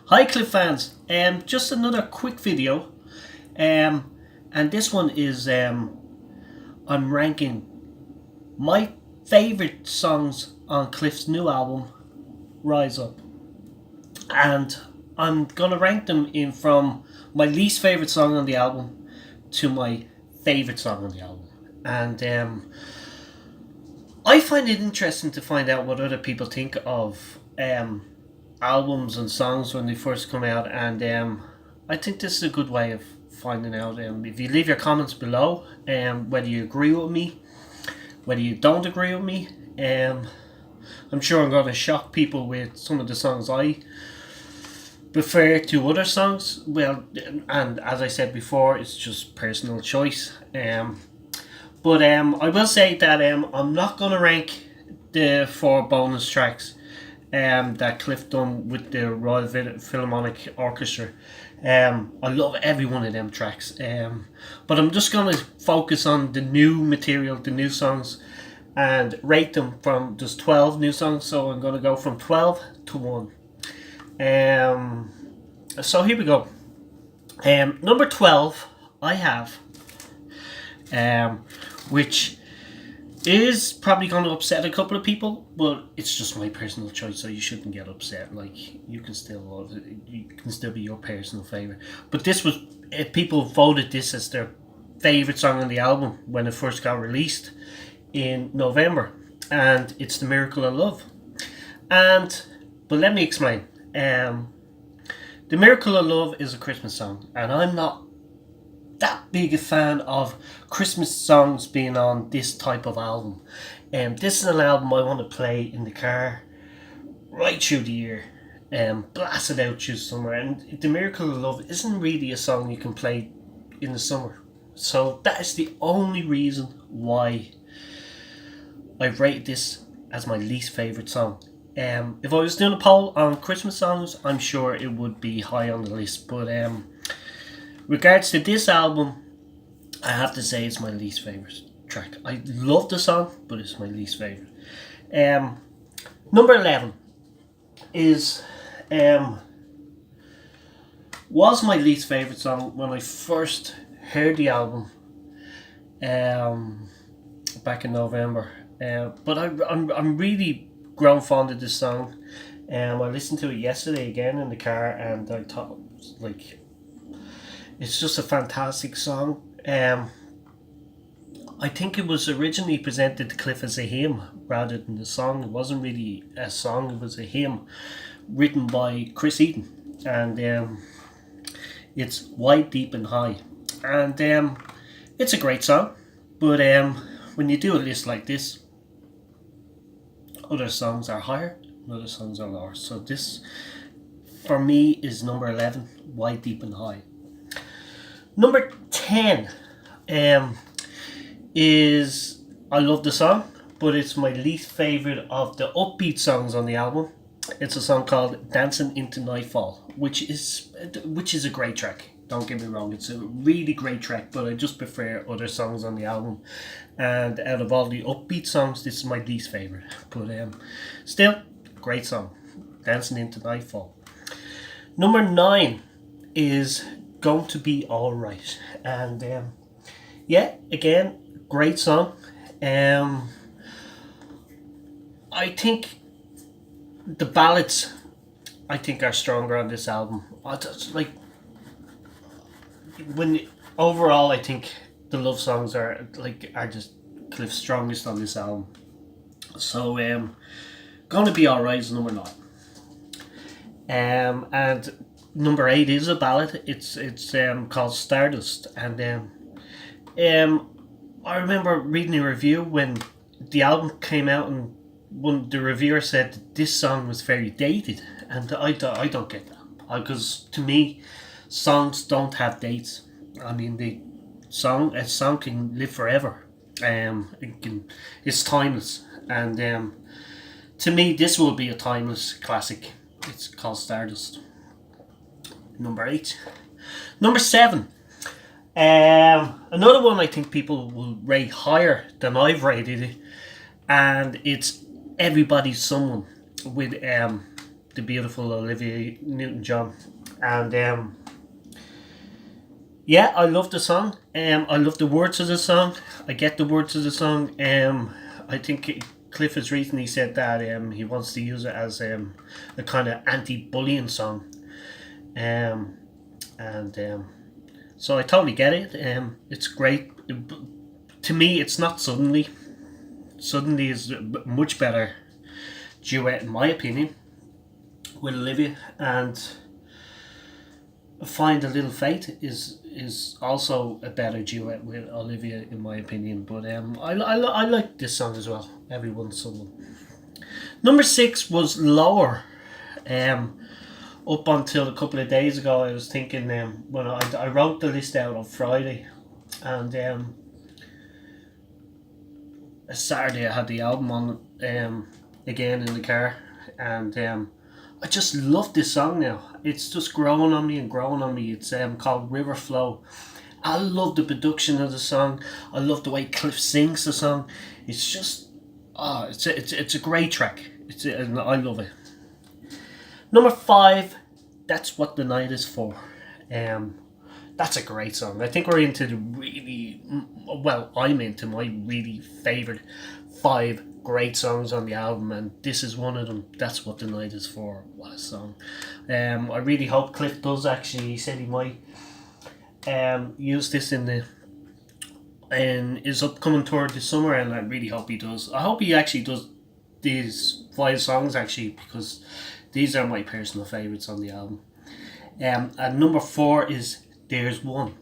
Hi Cliff fans, just another quick video, and this one is I'm ranking my favourite songs on Cliff's new album, Rise Up, and I'm gonna rank them in from my least favourite song on the album to my favourite song on the album, and I find it interesting to find out what other people think of albums and songs when they first come out, and I think this is a good way of finding out. If you leave your comments below, whether you agree with me, whether you don't agree with me, I'm sure I'm going to shock people with some of the songs I prefer to other songs. Well, and as I said before, it's just personal choice. But I will say that I'm not going to rank the four bonus tracks that Cliff done with the Royal Philharmonic Orchestra. I love every one of them tracks. But I'm just going to focus on the new material, the new songs, and rate them from just 12 new songs. So I'm going to go from 12 to 1. So here we go. Number 12, I have, which is probably going to upset a couple of people, but it's just my personal choice, so you shouldn't get upset. Like, you can still love it, you can still be your personal favorite. But this was, people voted this as their favorite song on the album when it first got released in November, and it's "The Miracle of Love." But let me explain. "The Miracle of Love" is a Christmas song, and I'm not that big a fan of Christmas songs being on this type of album. This is an album I want to play in the car right through the year, blast it out through summer. And "The Miracle of Love" isn't really a song you can play in the summer, so that is the only reason why I've rated this as my least favourite song. If I was doing a poll on Christmas songs, I'm sure it would be high on the list, but regards to this album, I have to say it's my least favourite track. I love the song, but it's my least favourite. Number 11 is was my least favourite song when I first heard the album back in November. But I'm really grown fond of this song. I listened to it yesterday again in the car, and I thought, like, it's just a fantastic song. I think it was originally presented to Cliff as a hymn rather than a song. It wasn't really a song, it was a hymn written by Chris Eaton. And it's "Wide, Deep and High." And it's a great song. But when you do a list like this, other songs are higher, other songs are lower. So this, for me, is number 11, "Wide, Deep and High." Number 10 is, I love the song, but it's my least favourite of the upbeat songs on the album. It's a song called "Dancing into Nightfall," which is a great track. Don't get me wrong, it's a really great track, but I just prefer other songs on the album. And out of all the upbeat songs, this is my least favourite. But still, great song, "Dancing into Nightfall." Number 9 is "Going to Be Alright," and yeah, again, great song. I think the ballads, I think, are stronger on this album. Like, overall, I think the love songs are just Cliff's strongest on this album. So "Gonna Be Alright" is number 9. And number 8 is a ballad. It's called "Stardust," and I remember reading a review when the album came out, and when the reviewer said that this song was very dated, and I don't get that, because to me, songs don't have dates. I mean, a song can live forever. It's timeless, and to me, this will be a timeless classic. It's called "Stardust." Number 8. Number 7. Another one I think people will rate higher than I've rated it, and it's "Everybody's Someone" with the beautiful Olivia Newton-John, and yeah, I love the song. I love the words of the song. I get the words of the song. I think Cliff has recently said that he wants to use it as a kind of anti-bullying song. And so I totally get it. It's great. To me, it's not Suddenly. Suddenly is a much better duet, in my opinion, with Olivia. And Find a Little Fate is also a better duet with Olivia, in my opinion. But I like this song as well. Everyone's Someone. Number 6 was Lower. Up until a couple of days ago, I was thinking when I wrote the list out on Friday, and a Saturday I had the album on again in the car, and I just love this song now. It's just growing on me and growing on me. It's called River Flow. I love the production of the song. I love the way Cliff sings the song. It's just it's a great track. I love it. Number 5, That's What the Night Is For. That's a great song. I think we're into the I'm into my really favourite 5 great songs on the album, and this is one of them. That's What the Night Is For. What a song. I really hope Cliff does actually. He said he might use this in his upcoming tour this summer, and I really hope he does. I hope he actually does these 5 songs actually, because these are my personal favourites on the album. And number 4 is There's One.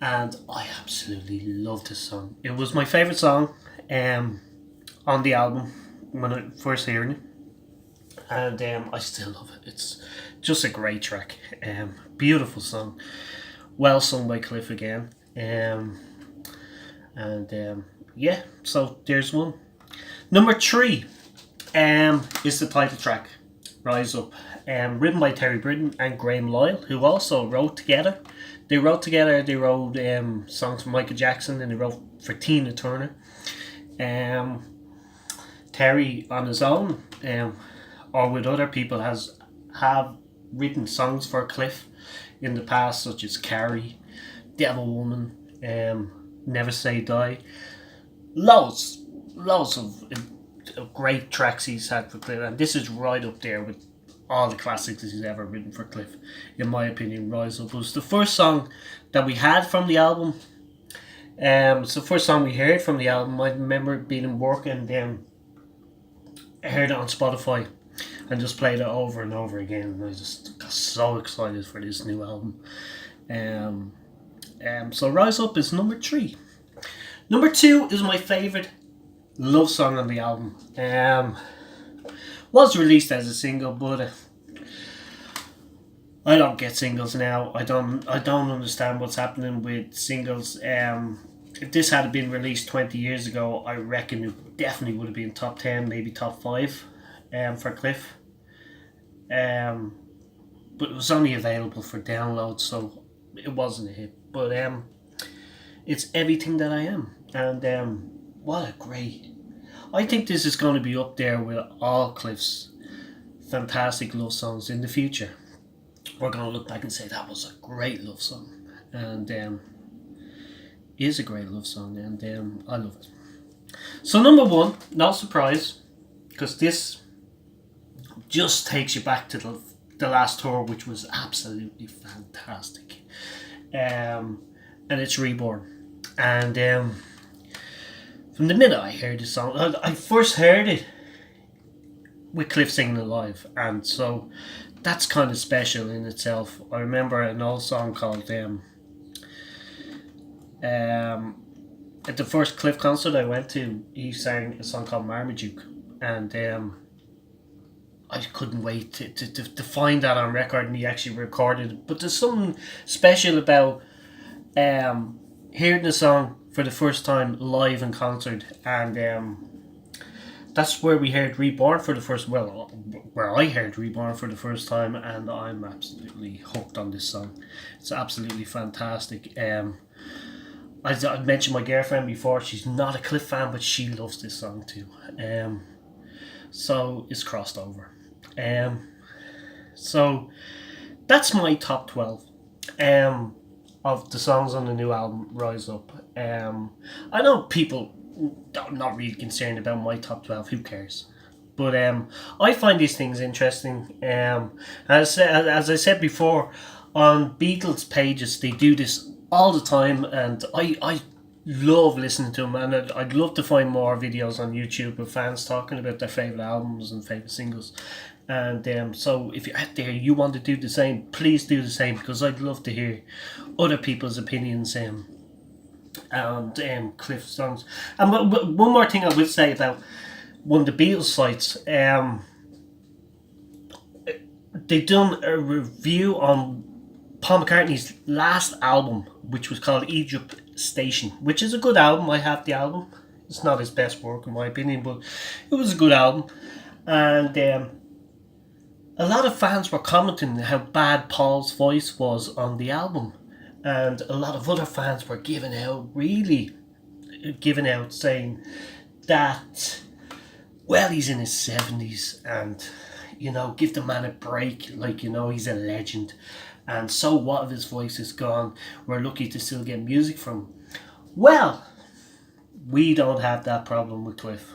And I absolutely love this song. It was my favourite song on the album when I first heard it. And I still love it. It's just a great track. Beautiful song. Well sung by Cliff again. Yeah, so There's One. Number 3 is the title track, Rise Up, written by Terry Britton and Graham Lyle, who also wrote together. They wrote songs for Michael Jackson, and they wrote for Tina Turner. Terry on his own, or with other people, have written songs for Cliff in the past, such as Carrie, Devil Woman, Never Say Die. Loads of great tracks he's had for Cliff, and this is right up there with all the classics he's ever written for Cliff, in my opinion. Rise Up was the first song that we had from the album. It's the first song we heard from the album. I remember being in work and I heard it on Spotify and just played it over and over again, and I just got so excited for this new album. So Rise Up is number 3. Number 2 is my favourite love song on the album. Was released as a single, but I don't get singles now. I don't understand what's happening with singles. If this had been released 20 years ago, I reckon it definitely would have been top 10, maybe top 5 for Cliff. But it was only available for download, so it wasn't a hit. But it's Everything That I Am, and what a great... I think this is going to be up there with all Cliff's fantastic love songs in the future. We're going to look back and say that was a great love song, and is a great love song, and I love it. So number 1, no surprise, because this just takes you back to the last tour, which was absolutely fantastic. And it's Reborn. And from the minute I heard this song, I first heard it with Cliff singing it live, and so that's kind of special in itself. I remember an old song called at the first Cliff concert I went to, he sang a song called Marmaduke, and I couldn't wait to find that on record, and he actually recorded it. But there's something special about hearing the song for the first time live in concert, and that's where we heard Reborn for the first, where I heard Reborn for the first time, and I'm absolutely hooked on this song. It's absolutely fantastic. I mentioned my girlfriend before. She's not a Cliff fan, but she loves this song too. So it's crossed over. So that's my top 12 um, of the songs on the new album, Rise Up. I know people are not really concerned about my top 12, who cares? But I find these things interesting. As I said before, on Beatles pages, they do this all the time, and I love listening to them. And I'd love to find more videos on YouTube of fans talking about their favourite albums and favourite singles. And so if you're out there, you want to do the same, please do the same, because I'd love to hear other people's opinions and Cliff songs. And one more thing I will say about one of the Beatles sites, they done a review on Paul McCartney's last album, which was called Egypt Station, which is a good album. I have the album. It's not his best work in my opinion, but it was a good album. And a lot of fans were commenting how bad Paul's voice was on the album, and a lot of other fans were giving out saying that, well, he's in his 70s, and give the man a break, he's a legend, and so what if his voice is gone? We're lucky to still get music from him. Well, we don't have that problem with Cliff.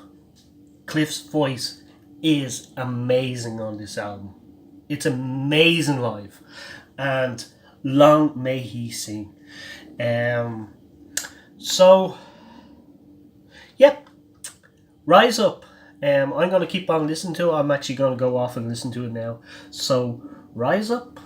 Cliff's voice is amazing on this album. It's amazing live, and long may he sing. So, yep, Rise Up. I'm going to keep on listening to it. I'm actually going to go off and listen to it now. So, Rise Up.